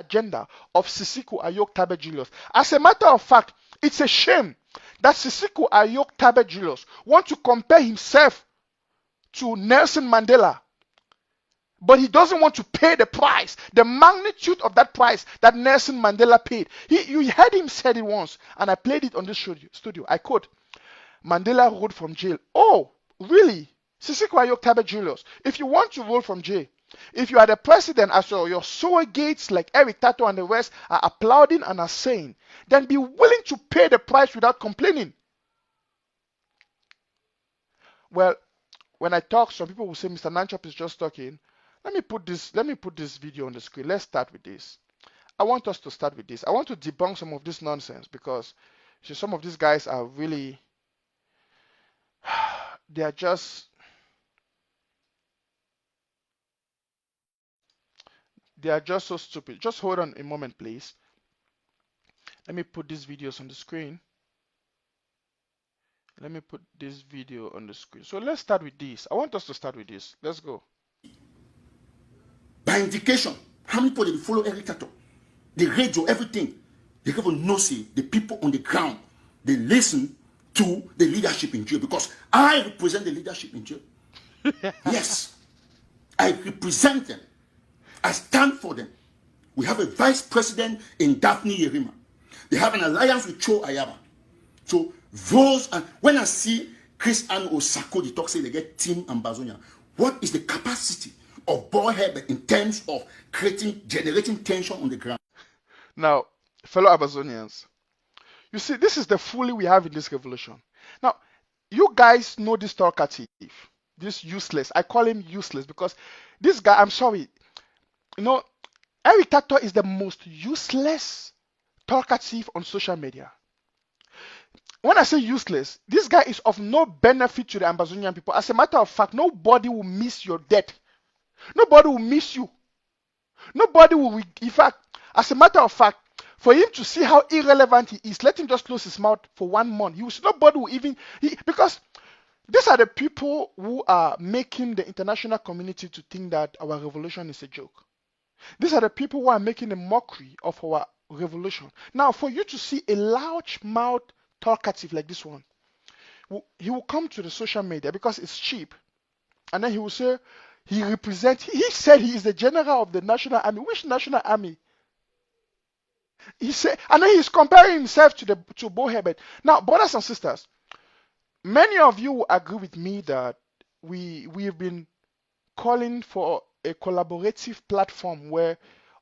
agenda of Sisiku AyukTabe Julius. As a matter of fact, it's a shame that Sisiku AyukTabe Julius wants to compare himself to Nelson Mandela, but he doesn't want to pay the price, the magnitude of that price that Nelson Mandela paid. You heard him said it once, and I played it on this studio. I quote, Mandela rode from jail. Oh, really? Sisiku AyukTabe Julius, if you want to roll from jail, if you are the president as your surrogates like Eric Tataw and the rest are applauding and are saying, then be willing to pay the price without complaining. Well, when I talk, some people will say Mr. Nanchop is just talking. Let me put this video on the screen. Let's start with this. I want us to start with this. I want to debunk some of this nonsense because some of these guys are really, they are just so stupid. Just hold on a moment, please. Let me put these videos on the screen. Let me put this video on the screen. So let's start with this. I want us to start with this. Let's go. By indication, how many people did follow Eric Tataw? The radio, everything. They even know, see, the people on the ground, they listen to the leadership in jail because I represent the leadership in jail. Yes, I represent them. I stand for them. We have a vice president in Daphne Yerima. They have an alliance with Cho Ayaba. So those, and when I see Chris Ann Osako, they talk, say they get Team Ambazonia. What is the capacity of Boy Herbert in terms of generating tension on the ground? Now, fellow Amazonians, you see, this is the folly we have in this revolution. Now, you guys know this talkative, this useless. I call him useless because this guy, I'm sorry, you know, Eric Tataw is the most useless talkative on social media. When I say useless, this guy is of no benefit to the Ambazonian people. As a matter of fact, nobody will miss your death. Nobody will miss you. Nobody will, in fact, as a matter of fact, for him to see how irrelevant he is, let him just close his mouth for 1 month. Nobody will even, because these are the people who are making the international community to think that our revolution is a joke. These are the people who are making a mockery of our revolution. Now, for you to see a large-mouth talkative like this one, he will come to the social media because it's cheap, and then he will say he said he is the general of the national army. Which national army? He said, and then he's comparing himself to Bo Herbert. Now, brothers and sisters, many of you will agree with me that we've been calling for a collaborative platform where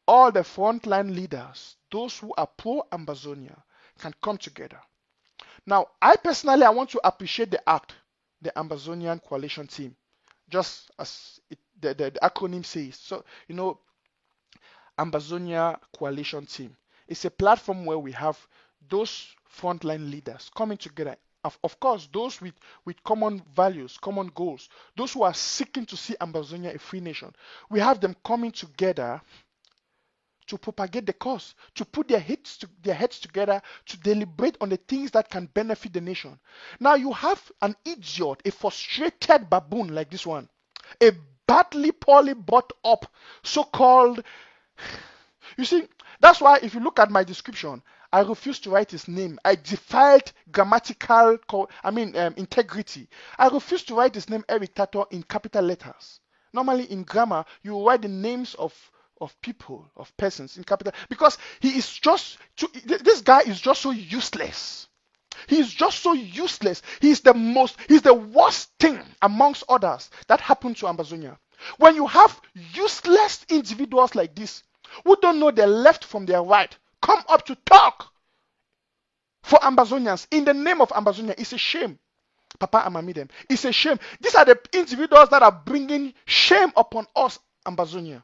all the frontline leaders, those who are pro-Ambazonia, can come together. Now, I want to appreciate the ACT, the Ambazonian Coalition Team, just as the acronym says. So, you know, Ambazonia Coalition Team. It's a platform where we have those frontline leaders coming together. Of course, those with common values, common goals, those who are seeking to see Ambazonia a free nation. We have them coming together to propagate the cause, to put their heads together, to deliberate on the things that can benefit the nation. Now you have an idiot, a frustrated baboon like this one, a poorly brought up, so-called, you see, that's why if you look at my description, I refuse to write his name. I defied grammatical, integrity. I refuse to write his name, Eric Tataw, in capital letters. Normally in grammar, you write the names of people, of persons in capital, because this guy is just so useless. He is just so useless. He's the worst thing amongst others that happened to Ambazonia. When you have useless individuals like this, who don't know their left from their right, come up to talk for Ambazonians in the name of Ambazonia, it's a shame. Papa Amamidem, it's a shame. These are the individuals that are bringing shame upon us, Ambazonia,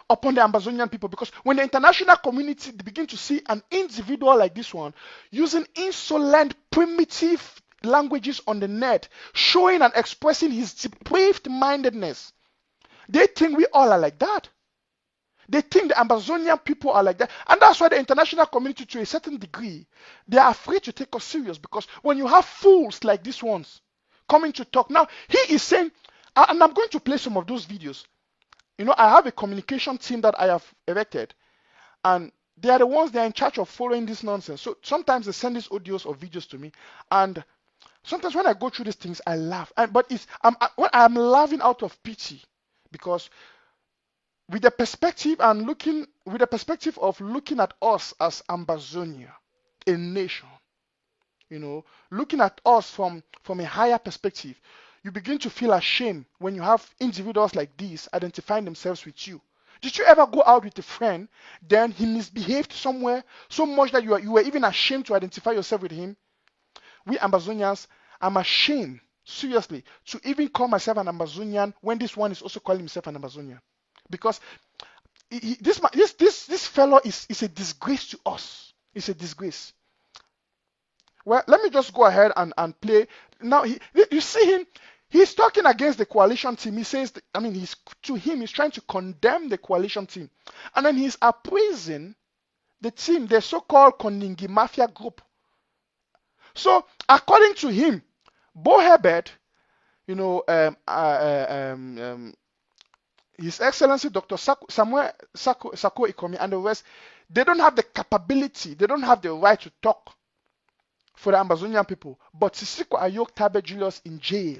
upon the Ambazonian people, because when the international community begin to see an individual like this one using insolent, primitive languages on the net, showing and expressing his depraved mindedness, they think we all are like that. They think the Ambazonian people are like that. And that's why the international community, to a certain degree, they are afraid to take us serious, because when you have fools like these ones coming to talk, now he is saying, and I'm going to play some of those videos. You know, I have a communication team that I have erected. And they are the ones that are in charge of following this nonsense. So sometimes they send these audios or videos to me, and sometimes when I go through these things, I laugh. But I'm laughing out of pity, because with the perspective of looking at us as Ambazonia, a nation, looking at us from a higher perspective, you begin to feel ashamed when you have individuals like these identifying themselves with you. Did you ever go out with a friend, then he misbehaved somewhere so much that you were even ashamed to identify yourself with him? We Ambazonians, I'm ashamed, seriously, to even call myself an Ambazonian when this one is also calling himself an Ambazonian. Because this fellow is a disgrace to us. It's a disgrace. Well, let me just go ahead and play. Now, you see him, he's talking against the coalition team. He says, he's trying to condemn the coalition team. And then he's appraising the team, the so-called Koningi Mafia group. So, according to him, Bo Herbert, His Excellency Dr. Samuel Sako Ikomi and the rest, they don't have the capability, they don't have the right to talk for the Ambazonian people. But Sisiko AyukTabe Julius in jail,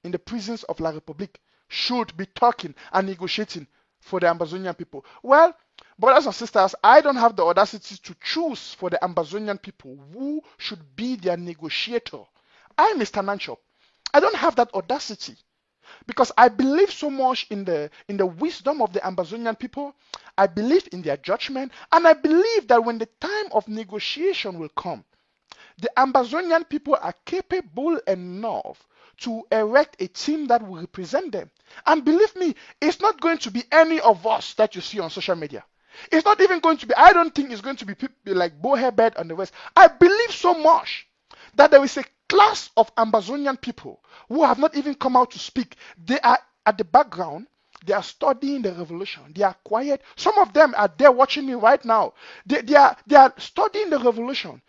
in the prisons of La République, should be talking and negotiating for the Ambazonian people. Well, brothers and sisters, I don't have the audacity to choose for the Ambazonian people who should be their negotiator. I'm Mr. Nanchop. I don't have that audacity, because I believe so much in the wisdom of the Ambazonian people. I believe in their judgment, and I believe that when the time of negotiation will come, the Ambazonian people are capable enough to erect a team that will represent them. And believe me, it's not going to be any of us that you see on social media. It's not even going to be, I don't think it's going to be people like Bo Herbert and the rest. I believe so much that there is a class of Ambazonian people who have not even come out to speak. They are at the background. They are studying the revolution. They are quiet. Some of them are there watching me right now. They are studying the revolution.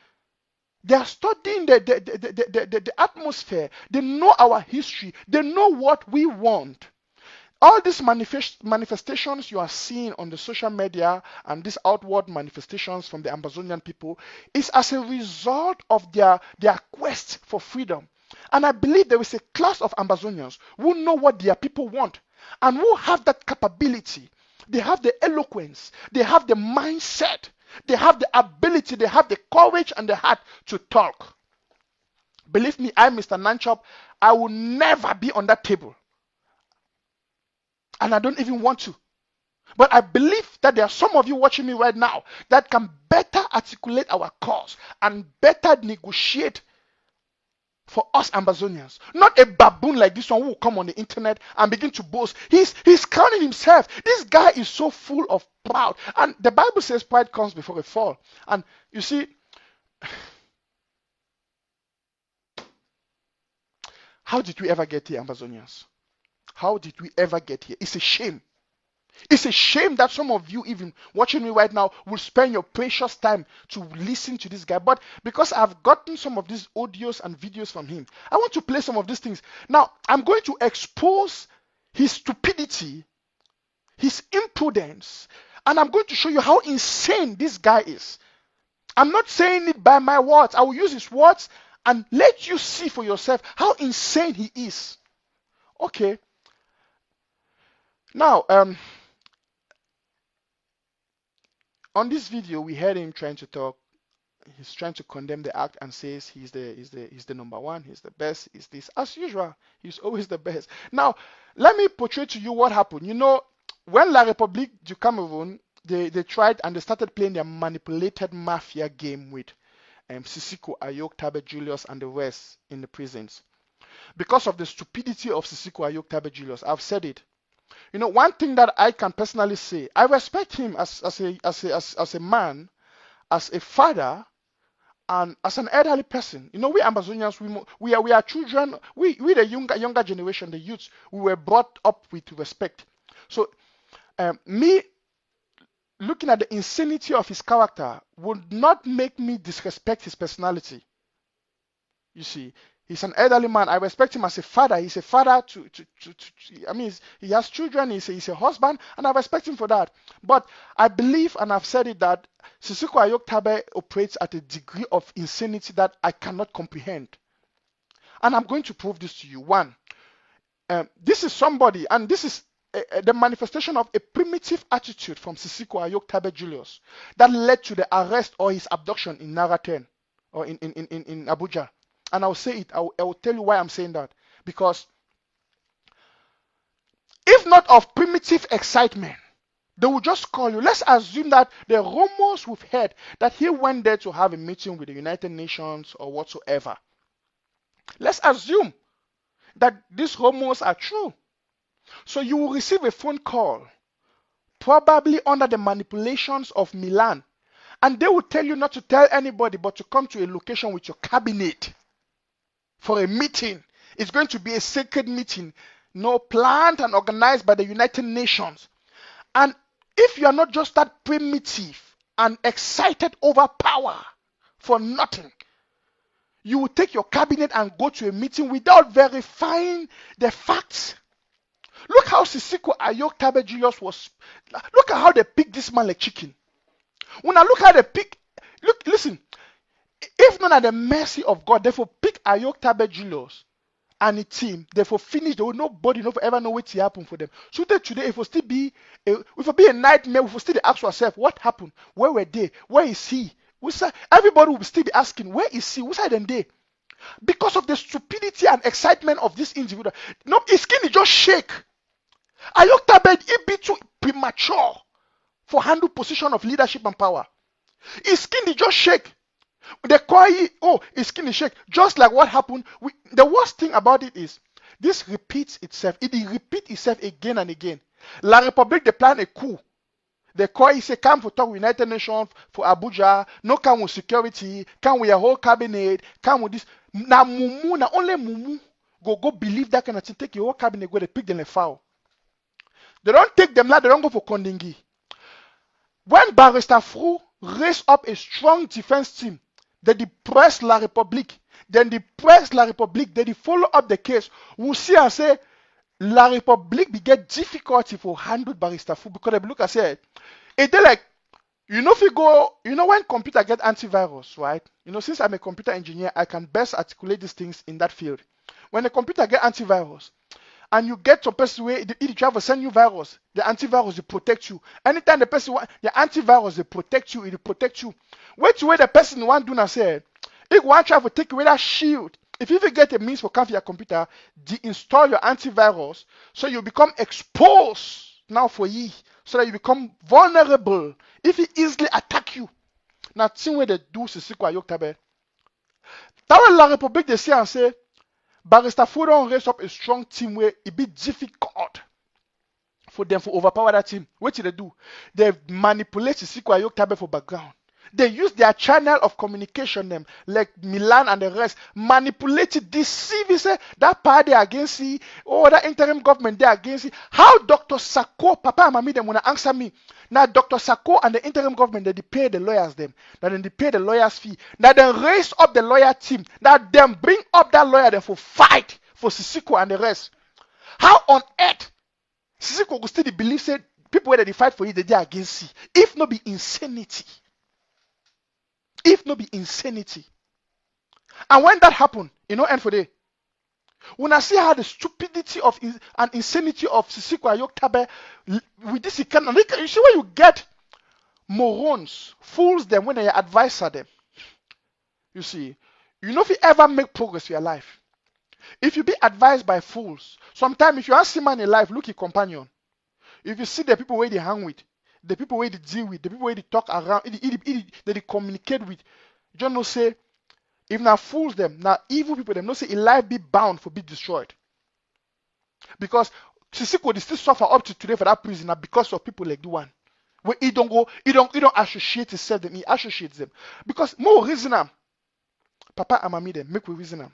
They are studying the atmosphere. They know our history. They know what we want. All these manifestations you are seeing on the social media and these outward manifestations from the Ambazonian people is as a result of their quest for freedom. And I believe there is a class of Ambazonians who know what their people want and who have that capability. They have the eloquence. They have the mindset. They have the ability. They have the courage and the heart to talk. Believe me, I'm Mr. Nanchop. I will never be on that table. And I don't even want to. But I believe that there are some of you watching me right now that can better articulate our cause and better negotiate for us Ambazonians. Not a baboon like this one who will come on the internet and begin to boast. He's crowning himself. This guy is so full of pride. And the Bible says pride comes before a fall. And you see, how did we ever get here, Ambazonians? How did we ever get here? It's a shame. It's a shame that some of you, even watching me right now, will spend your precious time to listen to this guy. But because I've gotten some of these audios and videos from him, I want to play some of these things. Now, I'm going to expose his stupidity, his impudence, and I'm going to show you how insane this guy is. I'm not saying it by my words. I will use his words and let you see for yourself how insane he is. Okay. Now, on this video, we heard him trying to talk. He's trying to condemn the act and says he's the number one, he's the best, he's this. As usual, he's always the best. Now, let me portray to you what happened. You know, when La République du Cameroun, they tried and they started playing their manipulated mafia game with Sisiko, AyukTabe, Julius, and the rest in the prisons. Because of the stupidity of Sisiko, AyukTabe, Julius, I've said it. You know, one thing that I can personally say, I respect him as a man, as a father, and as an elderly person. You know, we Ambazonians, we are children, we the younger generation, the youths, we were brought up with respect. So, me looking at the insanity of his character would not make me disrespect his personality. You see, He's an elderly man. I respect him as a father. He's a father I mean, he has children. He's a husband, and I respect him for that. But I believe, and I've said it, that Sisiko AyukTabe operates at a degree of insanity that I cannot comprehend. And I'm going to prove this to you. One, this is somebody, and this is the manifestation of a primitive attitude from Sisiko AyukTabe Julius that led to the arrest or his abduction in Nara 10 or in Abuja. And I'll say it, I will tell you why I'm saying that. Because if not of primitive excitement, they will just call you. Let's assume that the rumors we've heard that he went there to have a meeting with the United Nations or whatsoever. Let's assume that these rumors are true. So you will receive a phone call, probably under the manipulations of Milan, and they will tell you not to tell anybody but to come to a location with your cabinet for a meeting. It's going to be a sacred meeting, planned and organized by the United Nations. And if you are not just that primitive and excited over power for nothing, you will take your cabinet and go to a meeting without verifying the facts. Look how Sisiko AyukTabe Julius was. Look at how they picked this man like chicken. When I look at the pick, listen. If not at the mercy of God, therefore pick AyukTabe Julius and the team, therefore finish. There will nobody ever know what happened for them. So today, if it still be a nightmare, we will still ask ourselves, what happened? Where were they? Where is he? Everybody will still be asking, where is he? Who's hiding there? Because of the stupidity and excitement of this individual. No, his skin is just shake. AyukTabe, he be too premature for handle position of leadership and power. His skin is just shake. They call it, his skin is shake. Just like what happened. The worst thing about it is, this repeats itself. It repeats itself again and again. La République, they plan a coup. They call it, say, come for talk with United Nations, for Abuja, no come with security, come with a whole cabinet, come with this. Now, only Mumu go believe that kind of thing. Take your whole cabinet, go, they pick them a foul. They don't take them like they don't go for Kondingi. When Barrister Fru raised up a strong defense team, they depressed La République. Then depressed La République. They follow up the case. We'll see and say La République be get difficulty for handle Barrister Fru because they look and say, it's like, if you go, when computer get antivirus, right? Since I'm a computer engineer, I can best articulate these things in that field. When a computer get antivirus, and you get to a person where it try to send you virus, the antivirus will protect you. Anytime the person the antivirus will protect you, it will protect you. Wait to where the person want do not say, if one try to take away that shield, if you get a means for comfort your computer, deinstall your antivirus, so you become exposed now for ye, so that you become vulnerable if he easily attack you. Now, see where they do Sisiko AyukTabe. That way La République they see and say, Barrister Fru don't raise up a strong team where it be difficult for them to overpower that team. What did they do? They manipulate Sisiko AyukTabe for background. They use their channel of communication, them like Milan and the rest, manipulate it, deceive it, say that party against it, or that interim government they against it. How Dr. Sako, Papa and Mami, them wanna answer me. Now Dr. Sako and the interim government, they pay the lawyers them. Now then they pay the lawyers fee. Now they raise up the lawyer team. Now them bring up that lawyer them for fight for Sisiko and the rest. How on earth Sisiko will still believe say people where they fight for it, they are against it. If not be insanity. If not be insanity. And when that happened, end for day. When I see how the stupidity of and insanity of Sisiko AyukTabe with this kind, you see where you get morons, fools them when they advise them. You see, if you ever make progress in your life, if you be advised by fools, sometimes if you ask him in life, look your companion. If you see the people where they hang with, the people where they deal with, the people where they talk around, they communicate with, you know say, if now fools them, now evil people them, no say a life be bound for be destroyed. Because Sisiko they still suffer up to today for that prisoner because of people like the one. Where he don't associate himself them, he associates them. Because more reason Papa and Mami them, make we reason them.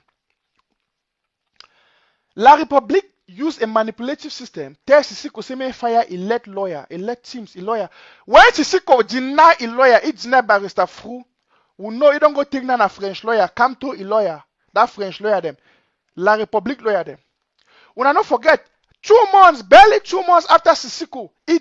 La République use a manipulative system. Tell Sisiko say may fire elect lawyer, elect teams, a lawyer. When Sisiko deny a lawyer, it deny Barrister Fru. We know you don't go take a French lawyer, come to a lawyer. That French lawyer them. La République lawyer them. When I not forget, 2 months, barely 2 months after Sisiko, he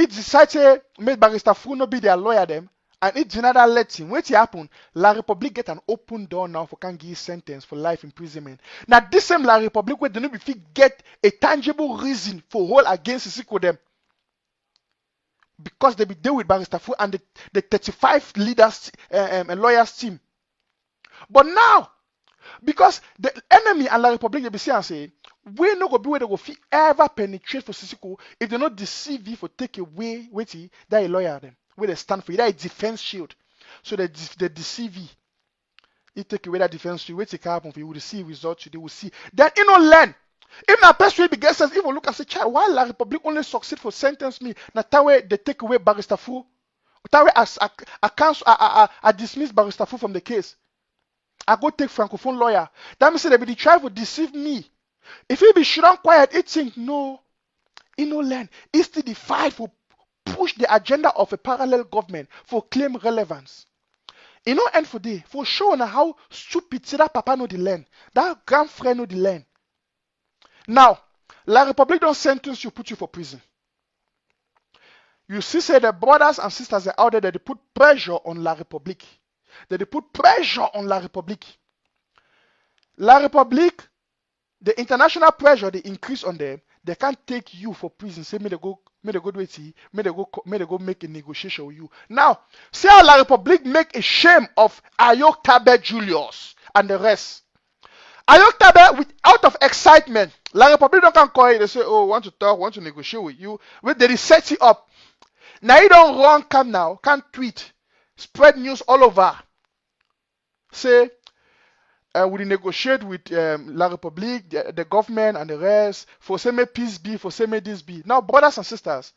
decided to make Barrister Fruno be their lawyer them, and it denied that let him. When it happened, La République get an open door now for can give sentence for life imprisonment. Now this same La République where they no be fit get a tangible reason for hold against Sisiko them. Because they be deal with Barrister Fruno and the 35 leaders and lawyers team. But now, because the enemy and La République they be saying and say, we no go be where they go fit ever penetrate for Sisiko if they not deceive you for take away wait that a lawyer them where they stand for you, that a defense shield. So they deceive you. You take away that defense shield, wait it can happen for you, will see results, they will see. Then you know learn. If na person will be get sense, even look and say, child, why La République only succeed for sentence me? Now that way they take away Barrister Fu. That way I dismiss Barrister Fu from the case. I go take francophone lawyer. That means they be try to deceive me. If he be shut quiet, he think no, he no learn. He still the fight for push the agenda of a parallel government for claim relevance. He no end for day for showing how stupid that papa no the learn, that grandfriend no the learn. Now, La République don't sentence you, put you for prison. You see, say the brothers and sisters are out there that they put pressure on La République. That they put pressure on La République. La République, the international pressure they increase on them, they can't take you for prison. Say, may they go do it, may they go make a negotiation with you. Now, see how La République make a shame of AyukTabe Julius and the rest. AyukTabe, out of excitement, La République don't come call you. They say, oh, want to talk, want to negotiate with you. When they set you up. Now you don't run, come now, can't tweet, spread news all over. Say, we negotiate with La République, the government and the rest, for say may peace be, for say may this be. Now, brothers and sisters,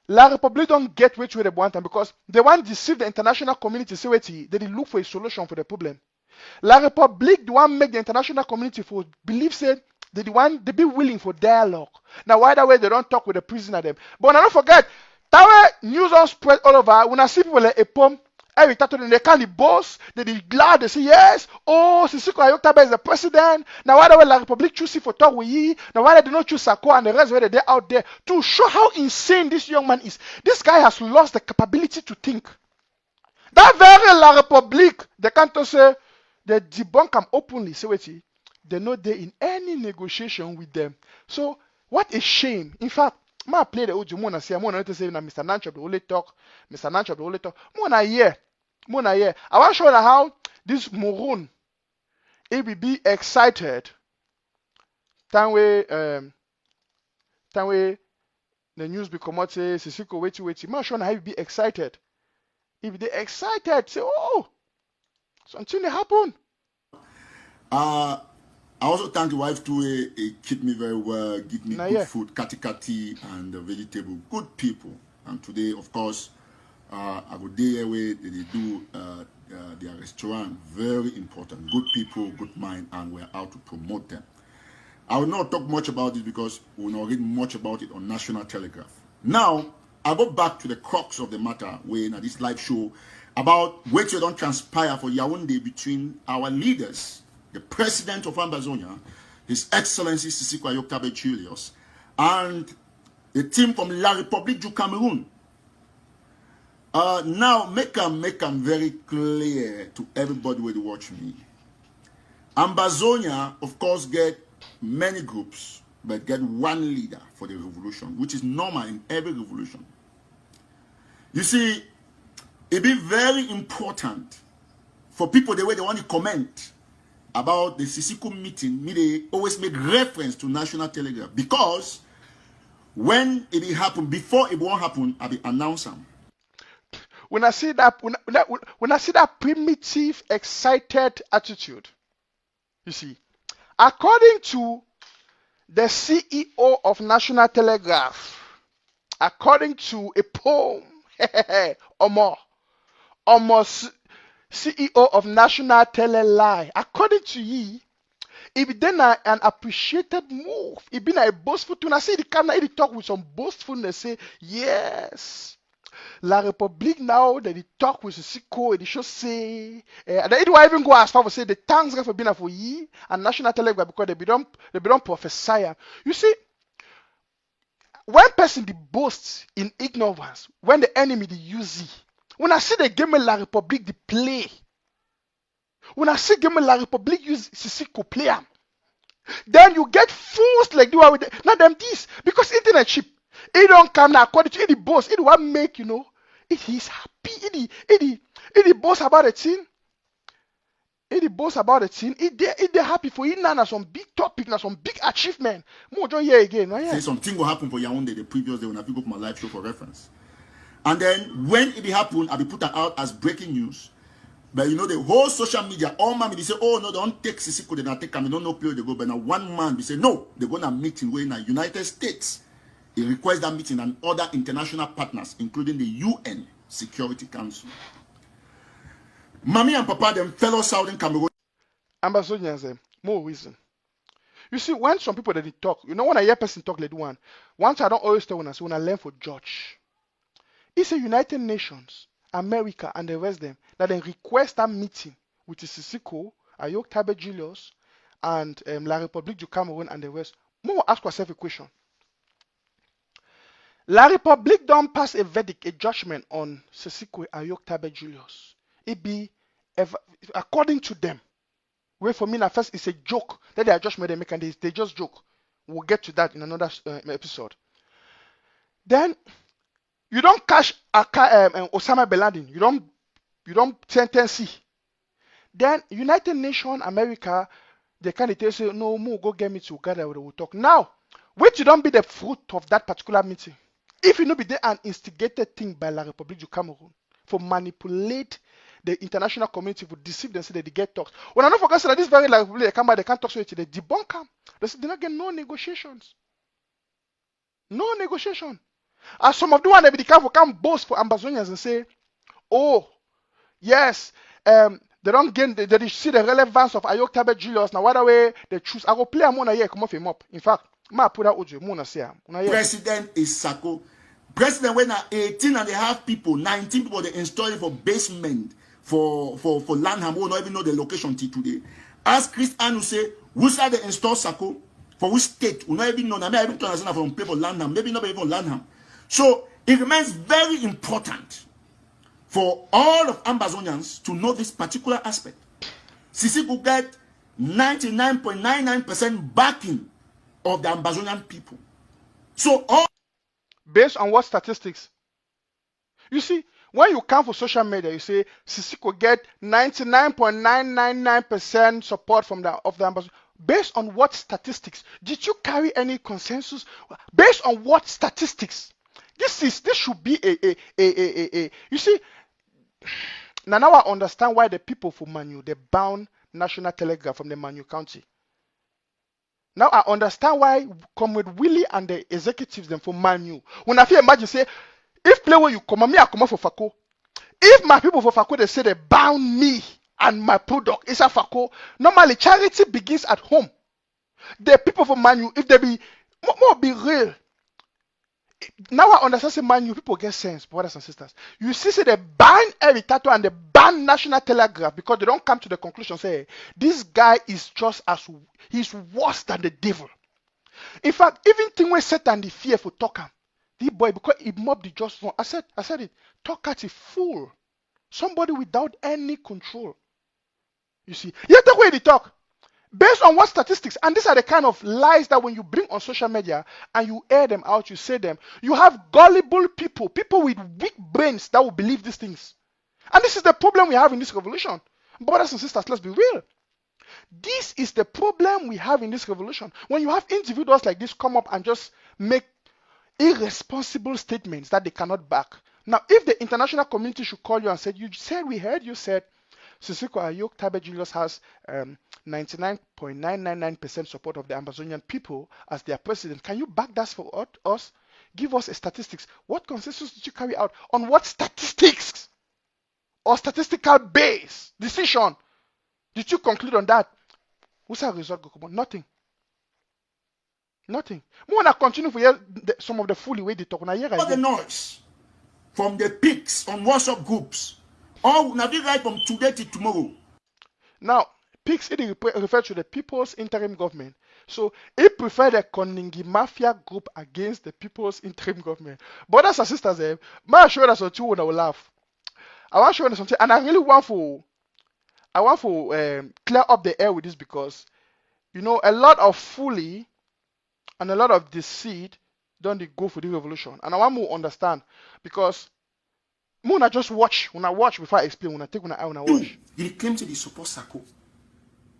La République don't get which way they want them because they want to deceive the international community. Say, wait, they look for a solution for the problem. La République, the one make the international community for believe say they be willing for dialogue. Now, why that way they don't talk with the prisoner them? But don't forget, that way news on spread all over. When I see people like a poem, Eric Tataw, they can't boast, they be glad, they say yes, oh, Sisiko AyukTabe is the president. Now why the way La République choose for talk with ye? Now why they don't choose Sako and the rest where they're out there to show how insane this young man is. This guy has lost the capability to think. That very La République, they can't say, they debunk them openly, say wait, they're not there in any negotiation with them. So what a shame. In fact, I play the audio more say more not say Mr. Nanchop the only talk, Mr. Nanchop the only talk. More here. I want to show you how this moron he will be excited. Time way the news be come out say Sisiko wait. I want to show you how he will be excited. If they excited, say oh something happen. I also thank the wife to keep me very well, give me good food, kati and vegetable, good people. And today, of course, I go there where they do their restaurant, very important. Good people, good mind, and we're out to promote them. I will not talk much about this because we will not read much about it on National Telegraph. Now, I go back to the crux of the matter when at this live show about what you don't transpire for Yaoundé between our leaders, the president of Ambazonia, His Excellency Sisiko AyukTabe Julius, and the team from La République du Cameroon. Now, make them very clear to everybody who watch me. Ambazonia, of course, get many groups, but get one leader for the revolution, which is normal in every revolution. You see, it be very important for people the way they want to comment about the Sisiko meeting. They always make reference to National Telegraph because when it happen, before it won't happen, I be announce them. When I see that primitive, excited attitude, you see, according to the CEO of National Telegraph, according to a poem, almost CEO of National Tele-Lie, according to ye, it be then an appreciated move. It been a boastful tune. I see the camera, he talk with some boastfulness, say, yes, La République now that they talk with Sissoko, they should say, and they don't even go as far as say the thanks for being for ye and National Telegraph because they be don't prophesy. You see, when person they boast in ignorance, when the enemy they use it, when I see the game La République they play, when I see game La République use Sissoko play, then you get fools like the one with not them this because internet cheap. It don't come now according to the boss. It will make it is happy. It boast about a thing. It boast about a thing. It happy for it now some big topic now some big achievement. More join here again. No, yeah. Say something will happen for Yaoundé the previous day when I pick up my live show for reference. And then when it happened, I'll be put out as breaking news. But the whole social media, all man, they say, oh no, don't take Sissoko, they don't take him, they don't know where they go. But now one man, they say, no, they're going to meet in the United States. He requests that meeting and other international partners, including the UN Security Council. Mommy and Papa, them fellow Southern Cameroon. Ambassadors, more reason. You see, when some people they talk, when I hear person talk like once I don't always tell when I learn for George. It's a United Nations, America, and the rest of them that they request that meeting with the Sissoko, AyukTabe Julius, and La République du Cameroun and the rest. More ask ourselves a question. La République don't pass a verdict, a judgment on Sissoko AyukTabe Julius. It be according to them. Wait for me now. First, it's a joke that they are just made a make and they just joke. We'll get to that in another episode. Then you don't catch Osama bin Laden. You don't sentence. Then United Nations, America, they kind of say no more. Go get me together. We'll talk now. Wait, you don't be the fruit of that particular meeting. If you know be there an instigated thing by La République du Cameroun for manipulate the international community, for deceive them, say that they get talks. When I don't forget that this very La République they can't talk so they debunk them. They say they not get no negotiations. No negotiation. As some of the one that can boast for Ambazonians and say, oh, yes, they don't gain, they see the relevance of AyukTabe Julius. Now, what way they choose? I go play a mona here, come off him up. In fact, ma put out audio, mona say, President is Sako. President, when 18 and a half people, 19 people, they installed it for basement for Lanham, who don't even know the location till today. Ask Chris Anu say, who's that they install Sako? For which state? We not even know. I mean, I even to understand from people Lanham, maybe not even Lanham. So it remains very important for all of Ambazonians to know this particular aspect. Sisi could get 99.99% backing of the Ambazonian people. So all based on what statistics? You see, when you come for social media, you say Sisi could get 99.999% support from the Ambazonian. Based on what statistics? Did you carry any consensus? Based on what statistics? This should be a you see, now I understand why the people for Manu, they bound National Telegraph from the Manu County. Now I understand why Comrade Willie and the executives them for Manu. When I feel imagine say, if play where you come, me I come for Fako. If my people for Fako they say they bound me and my product is a Fako, normally charity begins at home. The people for Manu, if they be more be real. Now I understand say Manu people get sense, brothers and sisters. You see, say they ban Eric Tataw and they ban National Telegraph because they don't come to the conclusion say this guy is just he's worse than the devil. In fact, even thing when Satan the fear for talker, the boy because he mobbed the just one. I said it. Talker is a fool, somebody without any control. You see, yet the way they talk. Based on what statistics, and these are the kind of lies that when you bring on social media and you air them out, you say them, you have gullible people with weak brains that will believe these things. And this is the problem we have in this revolution. Brothers and sisters, let's be real. This is the problem we have in this revolution. When you have individuals like this come up and just make irresponsible statements that they cannot back. Now, if the international community should call you and say, we heard you said, Sissoko AyukTabe Julius has 99.999% support of the Ambazonian people as their president. Can you back that for us? Give us a statistics. What consensus did you carry out? On what statistics or statistical base decision did you conclude on that? What's our result? Nothing. Nothing. We want to continue for some of the fully way they talk. All the noise. from the pics on WhatsApp groups. All now we write from today to tomorrow. Now, PIGS, it refers to the People's Interim Government. So, it preferred the Koningi Mafia group against the People's Interim Government. Brothers and sisters, man, show us something when I will laugh. I want to show you something, and I really want to clear up the air with this because, you know, a lot of folly and a lot of deceit don't they go for the revolution. And I want to understand because when I just watch, when I watch before I explain, when I take when I watch. You claim to the support Sako.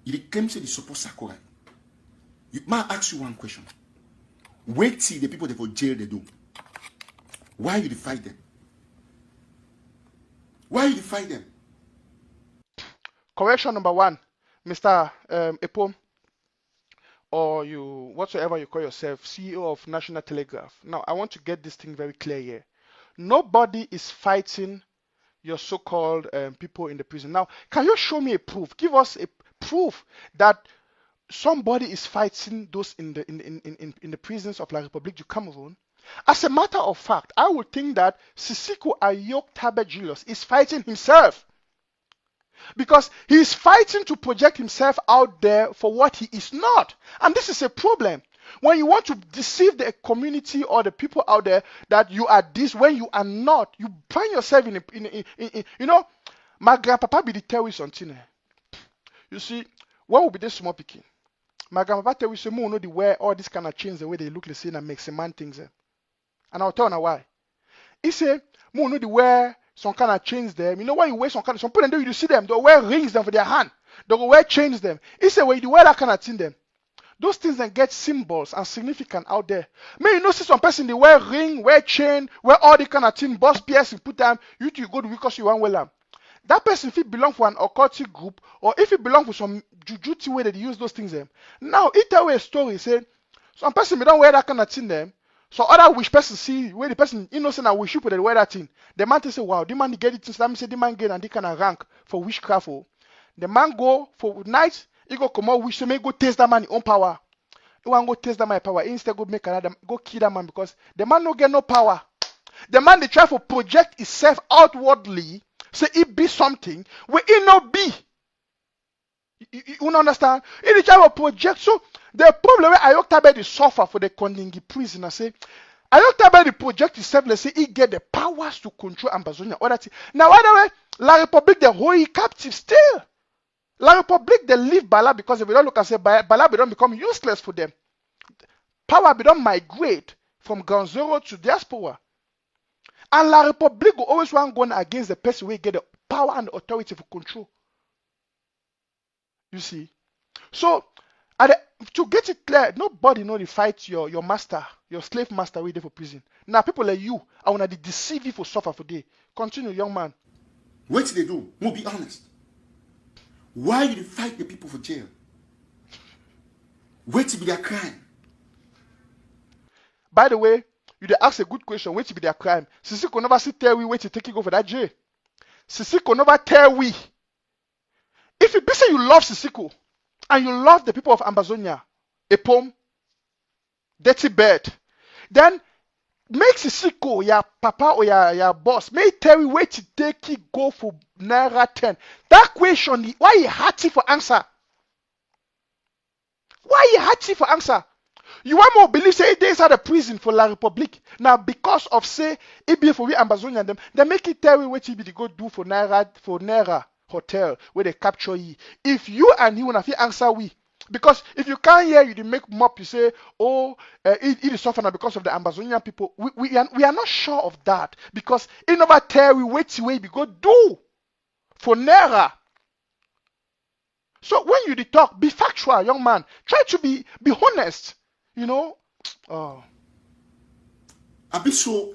You claim to the support Sako, right? May I ask you one question? Wait till the people they for jail they do. Why you fight them? Why you fight them? Correction number one, Mr. Epom, or you whatsoever you call yourself, CEO of National Telegraph. Now I want to get this thing very clear here. Nobody is fighting your so-called people in the prison. Now, can you show me a proof? Give us a proof that somebody is fighting those in the prisons of La République du Cameroon. As a matter of fact, I would think that Sisiko AyukTabe Julius is fighting himself. Because he is fighting to project himself out there for what he is not. And this is a problem. When you want to deceive the community or the people out there that you are this when you are not, you find yourself in you know, my grandpapa be the terrorist on Tine. You see, what will be this small picking? My grandpapa tell you say, "Mo no the wear all this kind of change the way they look the same and makes a man things." And I'll tell you why. He say, "Mo no the wear some kind of chains them. You know why you wear some people and you see them, they'll wear rings them for their hand. They'll wear chains them." He say, "When you wear that kind of thing them, those things then get symbols and significant out there. May you know see some person they wear ring, wear chain, wear all the kind of thing, boss piercing, put them, you to go to because you want well. That person if it belong for an occultic group or if it belong for some jujutsu way that they use those things them. Now it tell a story say some person they don't wear that kind of thing them. So other wish person see where the person innocent and wish you put they wear that thing. The man say, wow, the man get it. So that means say the man get and they kind of rank for witchcraft. The man go for night. He go come out wish so may go taste that man in own power. He want go taste that man power. Instead go make another go kill that man because the man no get no power. The man they try to project himself outwardly, say it be something where it not be. You understand? He try to project. So the problem where AyukTabe they suffer for the Kondingi prison, I say AyukTabe they project himself. Let's say he get the powers to control Ambazonia. All that. Now other way, La République they hold captive still. La République, they leave Bala because if we don't look and say Bala, we don't become useless for them. Power, we don't migrate from ground zero to diaspora. And La République will always want going against the person who get the power and the authority for control. You see? So, to get it clear, nobody know the fight your master, your slave master waiting for prison. Now, people like you, I want to deceive you for suffer for day. Continue, young man. What they do? We'll be honest. Why did they fight the people for jail? What to be their crime? By the way, you dey ask a good question. What to be their crime? Sisi could never tell we wait to take it go for that jail. Sisi could never tell we. If you say you love Sisiko and you love the people of Ambazonia, Epom, Dirty Bird, then make Sisiko your papa or your boss. May tell you where to take it go for Naira 10. That question, why you hatchy for answer? Why you hatchy for answer? You want more believe say days are the prison for La République. Now because of say it be for we Ambazonia them, they make it tell you what you be to go do for Naira hotel where they capture you. If you and he wanna feel answer we. Because if you can't hear you make mop, you say, oh, it is suffering because of the Ambazonian people. We are not sure of that. Because it never tell we wait till we go do for Naira. So when you talk, be factual, young man. Try to be honest. You know? Oh. I be so,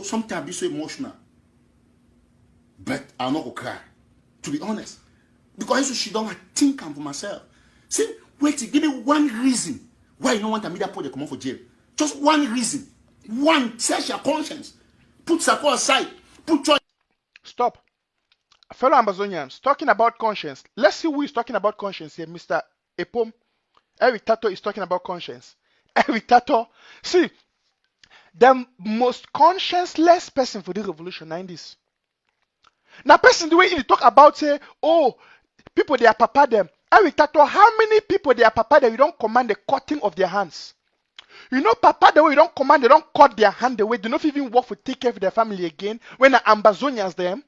sometimes I be so emotional. But I'm not gonna cry. To be honest. Because she don't think I'm for myself. See, wait, give me one reason why you don't want to meet that people come out for jail. Just one reason. One, search your conscience. Put support aside. Put your... Stop. Fellow Ambazonians, talking about conscience. Let's see who is talking about conscience here. Mr. Epom. Eric Tataw is talking about conscience. Eric Tataw. See, the most conscienceless person for the revolution 90s. Now, person the way he talk about say, oh, people they are papa them. Eric Tataw, how many people they are papa them? You don't command the cutting of their hands. You know, papa the way you don't command, they don't cut their hand the way they don't even work for take care of their family again. When the Ambazonians them,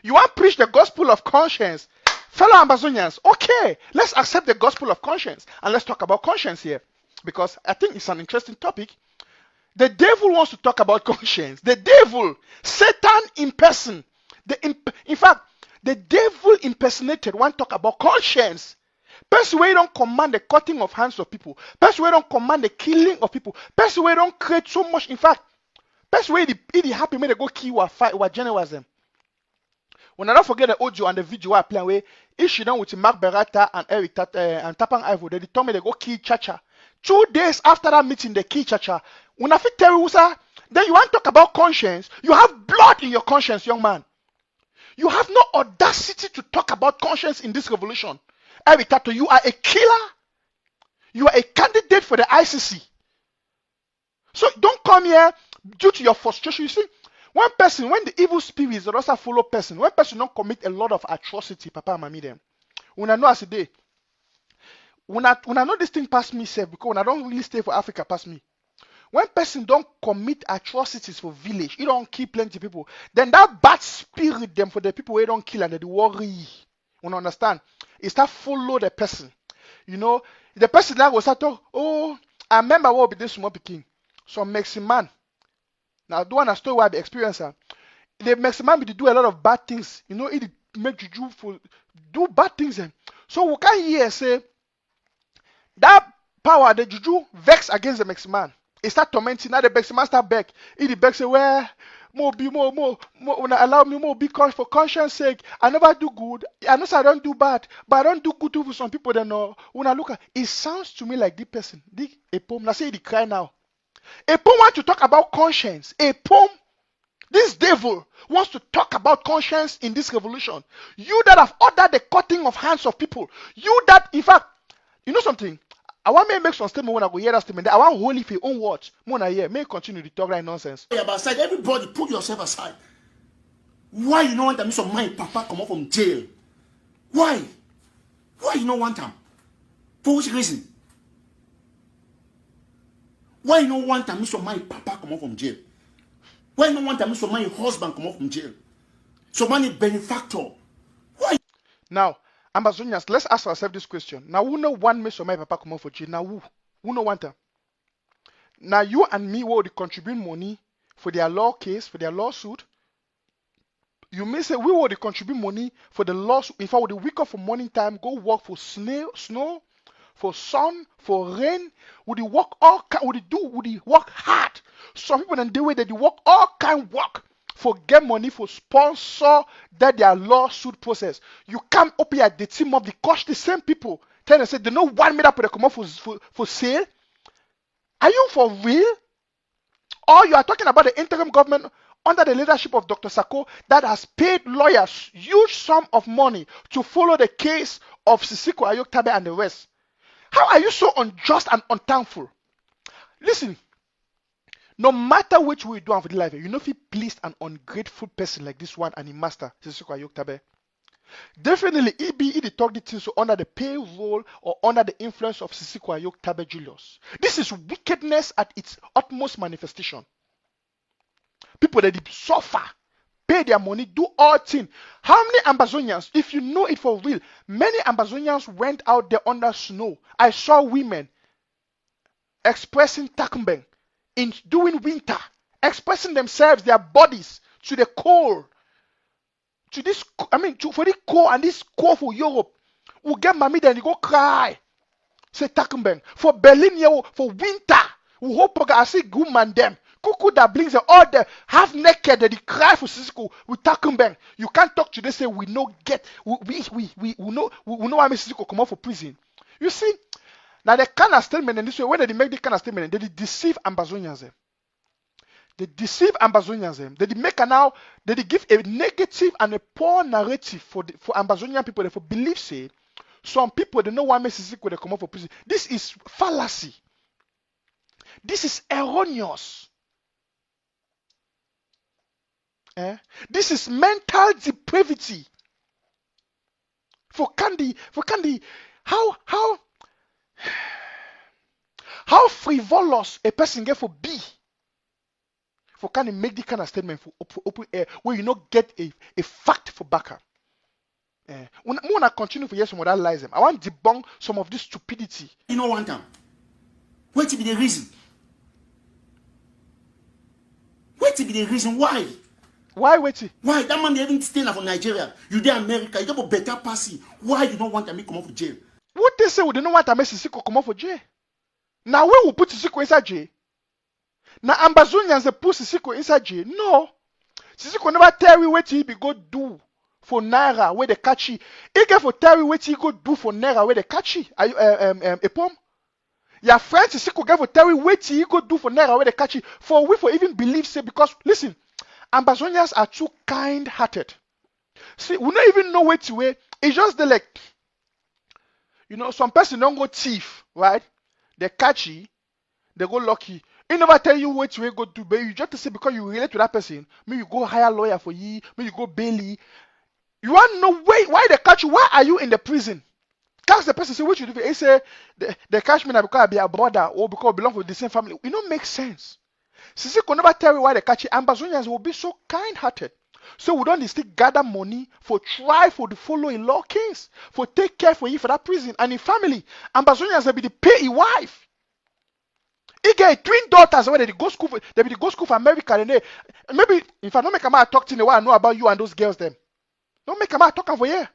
you want to preach the gospel of conscience, fellow Ambazonians. Okay, let's accept the gospel of conscience and let's talk about conscience here because I think it's an interesting topic. The devil wants to talk about conscience. The devil, Satan in person. In fact, the devil impersonated want to talk about conscience. Person where you don't command the cutting of hands of people. Person where you don't command the killing of people. Person where you don't create so much. In fact, person where it happy when they go kill or fight or generals them. When I don't forget the audio and the video I play where issue done with Mark Berata and Eric Tataw and Tapang Ivo, they told me they go kill Chacha. 2 days after that meeting, they kill Chacha. When I fit tell you, sir, then you want to talk about conscience. You have blood in your conscience, young man. You have no audacity to talk about conscience in this revolution. Eric Tataw, you are a killer. You are a candidate for the ICC. So don't come here due to your frustration. You see, one person, when the evil spirits also follow person, one person don't commit a lot of atrocity, papa and mommy them. When I know as a day, when I know this thing past me, sir, because when I don't really stay for Africa past me. When person don't commit atrocities for village, he don't kill plenty people, then that bad spirit them for the people who don't kill and they worry. You understand? It start follow the person. You know, the person that was talk, oh, I remember what be this small picking. So Mexican man. Now I do want a story where I be experiencer. The Mexican man be do a lot of bad things. You know, it make juju for do bad things. So we can hear say that power the juju vex against the Mexican man. He start tormenting. Now the Mexican man start beg. He beg say, well, more, allow me more because for conscience sake, I never do good. I know I don't do bad, but I don't do good too for some people that know. When I look at it, sounds to me like this person. A poem. Now say he cry now. A poem want to talk about conscience. A poem. This devil wants to talk about conscience in this revolution. You that have ordered the cutting of hands of people. You that, in fact, you know something? I want me to make some statement when I go hear that statement. I want holy for your own words. When I hear, may continue to talk like nonsense. Aside, everybody put yourself aside. Why you don't want them? So my papa come out from jail. Why? Why you don't want them? For which reason? Why you don't want them? So my papa come out from jail. Why you don't want them? So my husband come out from jail. So many benefactor. Why? Now, Ambazonians, let's ask ourselves this question. Now, who no one me so my papa come out for jail? Now, who no want them? Now, you and me will contribute money for their law case, for their lawsuit. You may say we will contribute money for the lawsuit. In fact, with the week of morning time, go work for snow, for sun, for rain. Would you work would you work hard? Some people then do it that they work all kind of work for get money for sponsor that their lawsuit process. You come up here, the team up, the cost the same people. Tell them say they know 1 meter per come up for sale. Are you for real? Or you are talking about the interim government under the leadership of Dr. Sako that has paid lawyers huge sum of money to follow the case of Sisiko AyukTabe and the rest. How are you so unjust and unthankful? Listen, no matter which way you do for the life, you know if you pleased an ungrateful person like this one and his master, Sisiko AyukTabe. Definitely, he talk the things under the payroll or under the influence of Sisiko AyukTabe Julius. This is wickedness at its utmost manifestation. People that suffer, pay their money, do all things. How many Ambazonians, if you know it for real, many Ambazonians went out there under snow. I saw women expressing takumbeng in during winter, expressing themselves, their bodies to the cold. For the cold and this cold for Europe. We get mommy then you go cry. Say takumbeng. For Berlin, for winter, we hope I see good man them. Cuckoo that brings all the half naked that they cry for Sisiko with takumbeng. You can't talk to them say we know get we know why Sisiko come out for prison. You see, now the kind of statement in this way, when they make the kind of statement, they deceive Ambazonians. They deceive Ambazonians. They make they give a negative and a poor narrative for Ambazonian people. They for believe say some people they know why Sisiko they come out for prison. This is fallacy. This is erroneous. This is mental depravity. For Candy, how frivolous a person get for be. For Candy make this kind of statement for open air where you not get a fact for backup. When I continue for years some other lies, I want to debunk some of this stupidity. You know one time. What to be the reason? What to be the reason why? Why wait? Why that man even staying from Nigeria? You there America? You got a better passy. Why you don't want to make come out of jail? What they say we don't want to make Sisiko come out for jail. Now we will put Sisiko inside jail. Now Ambazonians they put Sisiko inside jail. No, Sisiko never tell you what he be go do for Naira where they catch you. He get for tell you what he go do for Naira where they catch you. Are you a pom? Your friend Sisiko get for tell you what he go do for Naira where they catch you. For we for even believe say because listen. Ambazonians are too kind-hearted. See, we don't even know where to wait. It's just the like, some person don't go thief, right? They catch you, they go lucky. He never tell you what to go do, but you just say because you relate to that person, maybe you go hire a lawyer for you, maybe you go bail. You want to know why they catch you? Why are you in the prison? Catch the person, say what you do. He say they catch me now because I be a brother or because I belong to the same family. It don't make sense. Sisi could never tell you why they catch you. Ambazonians will be so kind-hearted. So we don't still gather money for try for the follow in law case, for take care for you for that prison and in family. Ambazonians will be the pay a wife. He get twin daughters where they go school for America and maybe if I don't make a man talk to you, I know about you and those girls them. Don't make a man talk for you.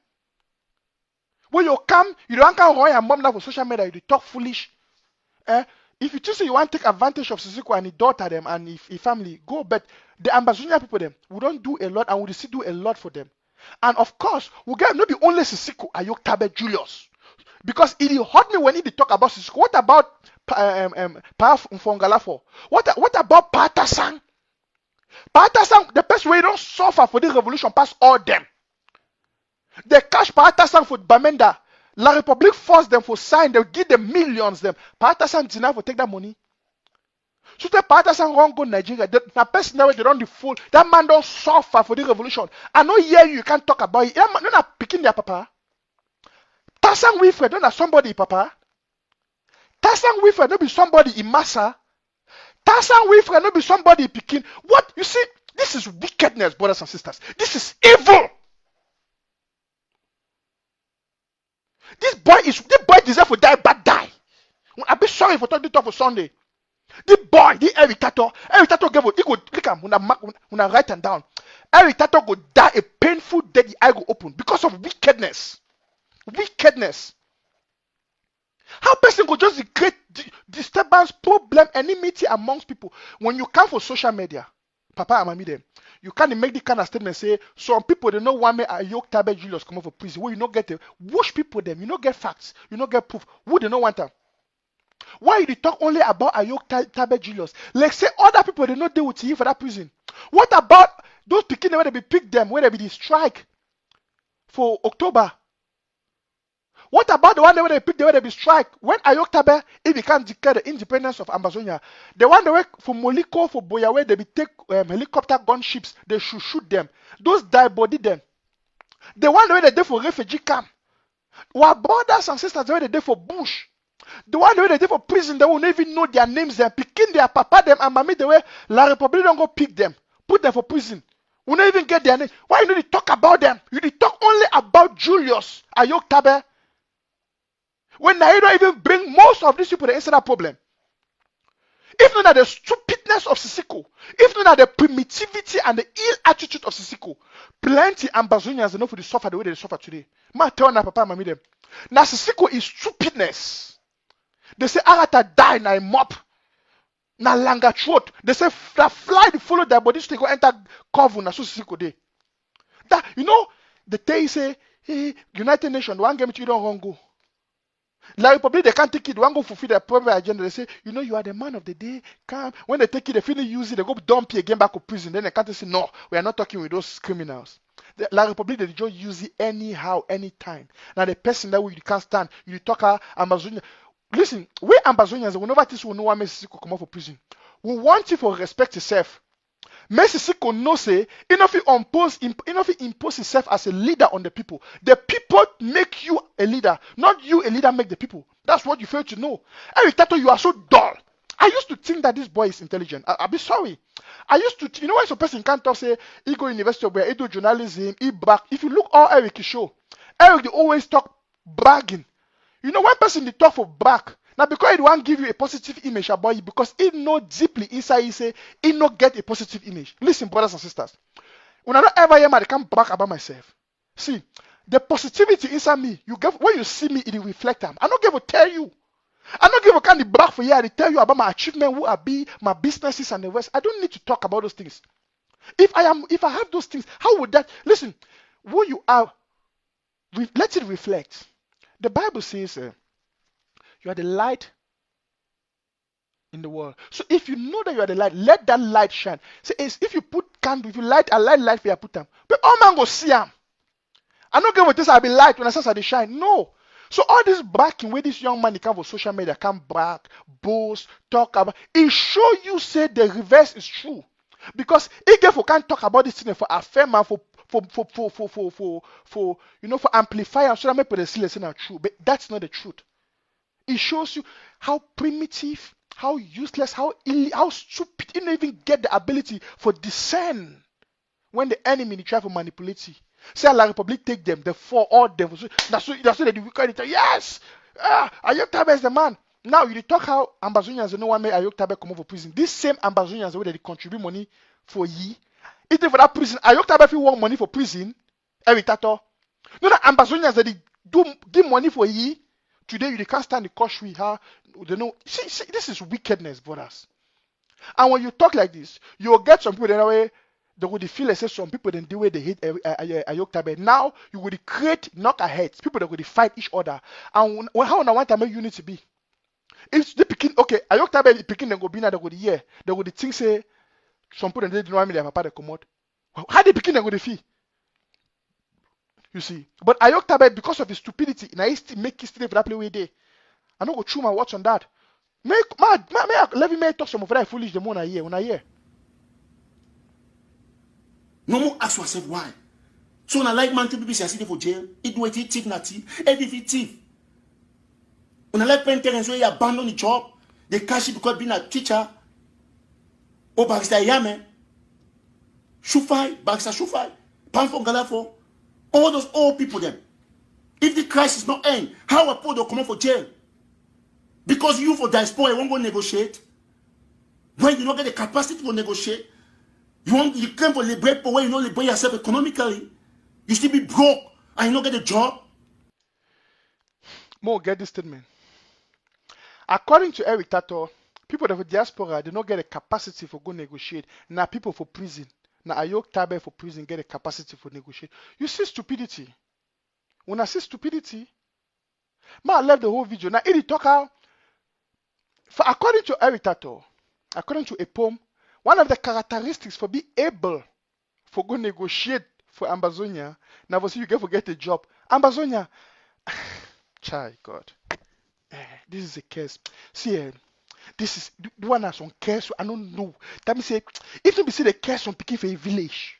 When you come, you don't come run your mom now for social media, you talk foolish. If you just say you want to take advantage of Sisiko and his daughter them and his family, go. But the Ambazonia people them, we don't do a lot and we still do a lot for them. And of course, we get not be only Sisiko, AyukTabe, Julius. Because it hurt me when he talk about Sisiko. What about Mfongalafo? What about Patasang? Patasang, the person who don't suffer for this revolution past all them. They catch Patasang for Bamenda. La Republic forced them for sign, they give them millions them. Patasang deny for take that money. So the Patasang won't go Nigeria. That person now they don't the fool. That man don't suffer for the revolution. I know here you can't talk about it. That man don't not picking their papa. Tasang Wilfred don't have somebody papa. Tasang Wilfred don't be somebody in Massa. Tasang Wilfred don't be somebody picking. What you see? This is wickedness, brothers and sisters. This is evil. This boy deserves to die, but die. I'll be sorry for talking talk for Sunday. The boy, the Eric Tataw gave he go click him when I write him down. Eric Tataw go die a painful death, the eye go open because of wickedness. Wickedness. How person go just create disturbance, problem, enmity amongst people when you come for social media? Papa and mommy them. You can't make the kind of statement say some people they know want me AyukTabe Julius come out for prison. Where you not get the wash people them, you not get facts, you not get proof. Who they not want them? Why you talk only about AyukTabe Julius? Like say other people they not deal with you for that prison. What about those picking where they be pick them, where they be the strike for October? What about the one where they pick the way they be strike? When AyukTabe it became declare the independence of Ambazonia, the one they work for Moliko for Boya where they be take helicopter gunships, they should shoot them. Those die body them. The one where they do for refugee camp. Our brothers and sisters the way they do for bush. The one where they do for prison, they will not even know their names. They're picking their papa them and mommy the way La Republic don't go pick them, put them for prison. We don't even get their name. Why you need to talk about them? You need to talk only about Julius AyukTabe. When now you don't even bring most of these people to answer that problem. If not the stupidness of Sisiko, if not the primitivity and the ill attitude of Sisiko, plenty Ambazonians enough for the suffer the way they suffer today. Ma tell na papa mami them. Now Sisiko is stupidness. They say Arata die na a mop. Na langa throat. They say that fly to follow their bodies to go enter coven na so Sisiko dey. That the day say hey, United Nations one game you don't wrong go. La Republic, they can't take it. They want to go fulfill their private agenda. They say, you are the man of the day. Come. When they take it, they finish use it. They go dump it again back to prison. Then they can't say, no, we are not talking with those criminals. La Republic, they just use it anyhow, anytime. Now the person that you can't stand, you talk Amazonia. Listen, we Ambazonians, we never teach we know why Messi come out for prison. We want you for respect yourself. Messi know say enough impose himself as a leader on the people. The people make you a leader, not you a leader make the people. That's what you fail to know. Eric Tataw, you are so dull. I used to think that this boy is intelligent. I'll be sorry. I used to, when some person can't talk, say, he go university where he do journalism, he brag. If you look all Eric show, Eric they always talk bragging. One person they talk for brag. Now because he want give you a positive image about you, because he know deeply inside he say, he not get a positive image. Listen, brothers and sisters. When I don't ever hear I can't brag about myself. See, the positivity inside me, when you see me, it will reflect them. I don't give a tell you. I don't give a kind of brag for you. I tell you about my achievement, who I be, my businesses and the rest. I don't need to talk about those things. If I have those things, how would that listen? Who you are, let it reflect. The Bible says you are the light in the world. So if you know that you are the light, let that light shine. So if you put candle, if you light a light for you, put them. But all man go see them. I don't give a this. I'll be light when I say they shine. No. So all this bragging where this young man he come for social media can brag, boast, talk about it show you say the reverse is true. Because if you can't talk about this thing for affirm and for amplify so that make people see listen are true. But that's not the truth. It shows you how primitive, how useless, how stupid you don't even get the ability for discern when the enemy try to manipulate you. Say La Republic take them, the four all them. That's what they do. Yes! AyukTabe is the man. Now you talk how Ambazonians no one made AyukTabe come over prison. This same Ambazonians where they contribute money for ye. If for that prison, AyukTabe if you want money for prison, Eric Tataw. No, that Ambazonians that they do give money for ye. Today you can't stand the cost we have. They know. See, this is wickedness, brothers. And when you talk like this, you'll get some people that way. They would feel as if some people then the way they hate AyukTabe. Now you would create knuckleheads, people that would fight each other. And how I want to make unity be? If the picking okay, AyukTabe picking them go be now they would yeah, they would think say some people they didn't want me their papa they come out. How they picking them go the fee? You see, but AyukTabe because of his stupidity, now he still make his stay for that play way day. I don't go through my watch on that. Let me talk some of that foolish the more I hear. No more ask yourself why. So na like man to be sitting for jail. It do it thief na thief. Every thief. When I like parents where you abandon the job, they cash it because being a teacher. Or barista yame. Barista shufai. Panfo galafo. All those old people then. If the crisis not end, how a poor don't come out for jail? Because you for diaspora won't go negotiate. When you don't get the capacity to negotiate. You claim for liberate people where you don't liberate yourself economically. You still be broke and you don't get a job. More get this statement. According to Eric Tataw, people that for diaspora they don't get a capacity for go negotiate. Now people for prison. Now AyukTabe for prison get a capacity for negotiate. You see stupidity. When I see stupidity, I left the whole video. Now it talk how according to Eric Tataw, according to a poem. One of the characteristics for being able for go negotiate for Ambazonia, now you get forget a job. Ambazonia, chai God, this is a case. See, this is the one that's on case. I don't know. That means say, if you be see the case on picking for a village,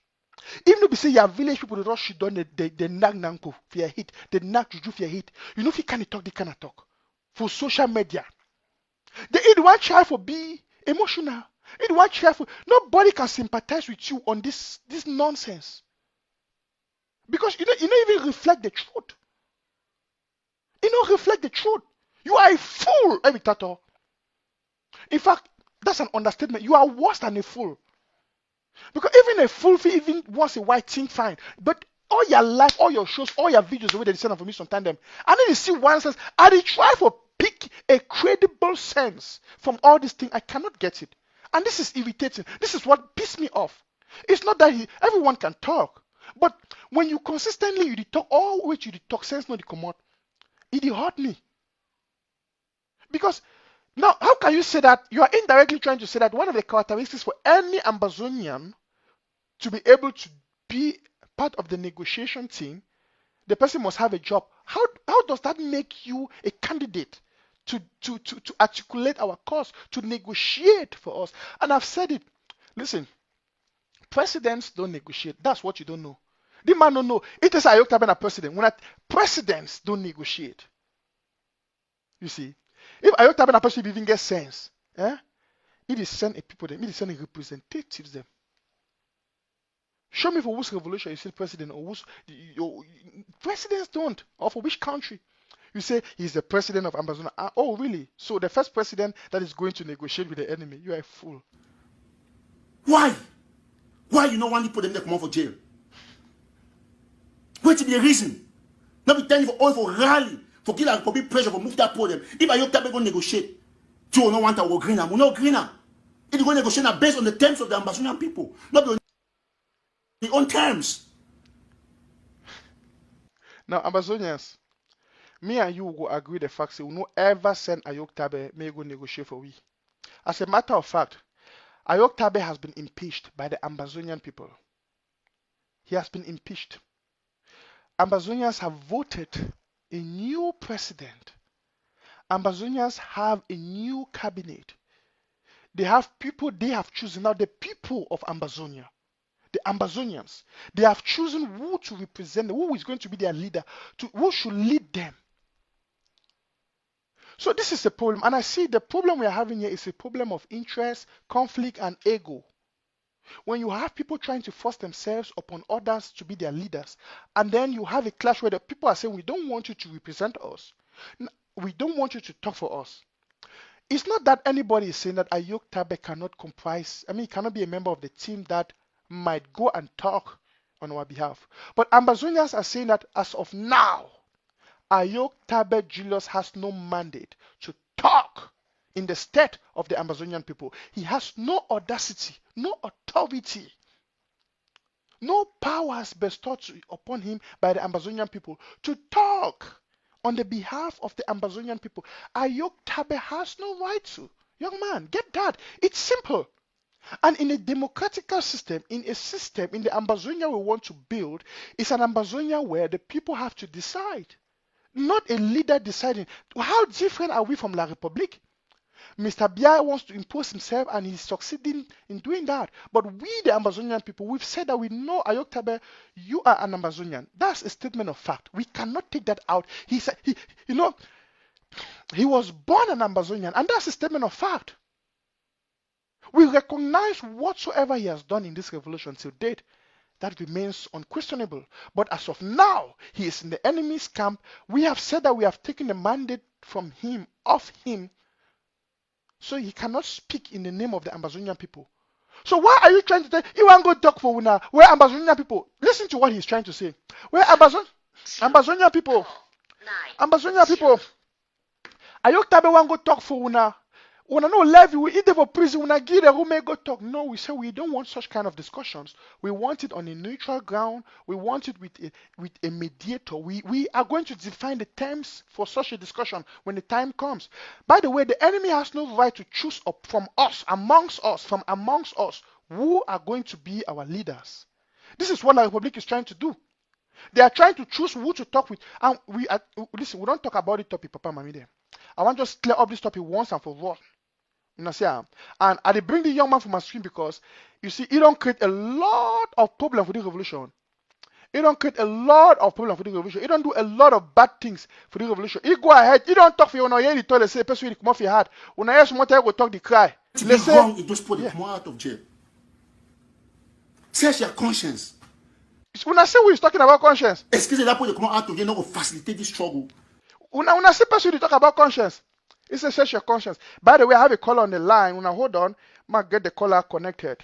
if you be say your village people the rush done the nag nanko for your hit, the nag juju for your hit. You know if you can't talk, they cannot talk for social media. They either want try for be emotional. It was careful. Nobody can sympathize with you on this nonsense. Because you don't even reflect the truth. You don't reflect the truth. You are a fool, Eric Tataw. In fact, that's an understatement. You are worse than a fool. Because even a fool even wants a white thing fine. But all your life, all your shows, all your videos, the way they send them for me sometimes them. And then you see one sense, and they try for pick a credible sense from all these things. I cannot get it. And this is irritating. This is what pissed me off. It's not that everyone can talk. But when you consistently you talk, all which you talk, sense not come out, it hurt me. Because now, how can you say that? You are indirectly trying to say that one of the characteristics for any Ambazonian to be able to be part of the negotiation team, the person must have a job. How does that make you a candidate to articulate our cause, to negotiate for us. And I've said it. Listen, presidents don't negotiate. That's what you don't know. The man don't know. It is AyukTabe a president. Presidents don't negotiate. You see, if AyukTabe a president even get sense, it is send a people them, it is send a representatives them. Show me for which revolution you say president or which presidents don't, or for which country. You say he's the president of Amazon. Oh, really? So the first president that is going to negotiate with the enemy, you are a fool. Why? Why you don't want to put them there come out for jail? What to be a reason? Not be telling for all for rally, for kill and for big pressure, for move that problem. If AyukTabe go negotiate, you don't want to go greener. We no greener. It go negotiate based on the terms of the Amazonian people, not on the own terms. Now, Amazonians, me and you will agree the fact that we no ever send AyukTabe may go negotiate for we. As a matter of fact, AyukTabe has been impeached by the Amazonian people. He has been impeached. Amazonians have voted a new president. Amazonians have a new cabinet. They have people they have chosen. Now, the people of Amazonia, the Amazonians, they have chosen who to represent them, who is going to be their leader, who should lead them. So this is the problem. And I see the problem we are having here is a problem of interest, conflict, and ego. When you have people trying to force themselves upon others to be their leaders, and then you have a clash where the people are saying, we don't want you to represent us. We don't want you to talk for us. It's not that anybody is saying that AyukTabe cannot he cannot be a member of the team that might go and talk on our behalf. But Amazonians are saying that as of now, AyukTabe Julius has no mandate to talk in the state of the Amazonian people. He has no audacity, no authority, no powers bestowed upon him by the Amazonian people to talk on the behalf of the Amazonian people. AyukTabe has no right to. Young man, get that. It's simple. And in a democratical system, in the Amazonia we want to build, it's an Amazonia where the people have to decide. Not a leader deciding. How different are we from La République? Mr. Biya wants to impose himself and he's succeeding in doing that. But we, the Amazonian people, we've said that we know AyukTabe, you are an Amazonian. That's a statement of fact. We cannot take that out. He said, he was born an Amazonian, and that's a statement of fact. We recognize whatsoever he has done in this revolution till date. That remains unquestionable. But as of now, he is in the enemy's camp. We have said that we have taken the mandate from him, off him, so he cannot speak in the name of the Amazonian people. So why are you trying to tell you want to go talk for Una? Where Amazonian people? Listen to what he's trying to say. Where Amazonian people? Amazonian people. AyukTabe want to go talk for Una? Una no levy, we either for prison, una give the room go talk. No, we say we don't want such kind of discussions. We want it on a neutral ground. We want it with a mediator. We are going to define the terms for such a discussion when the time comes. By the way, the enemy has no right to choose up from amongst us, who are going to be our leaders. This is what the Republic is trying to do. They are trying to choose who to talk with. And listen, we don't talk about the topic, Papa Mamide. I want to just clear up this topic once and for all. And I bring the young man from my screen because you see, it don't create a lot of problem for the revolution. It don't create a lot of problem for the revolution. It don't do a lot of bad things for the revolution. It go ahead. It don't talk for you. When you tell say person come off your heart. When I hear someone go talk the cry. Let's say wrong. It just put it come out of jail. Search your conscience. When I say we're talking about conscience. Excuse me, that put it come out of jail not to facilitate this struggle. When I say person talk about conscience. It's a search your conscience. By the way, I have a caller on the line. When I hold on, might get the caller connected.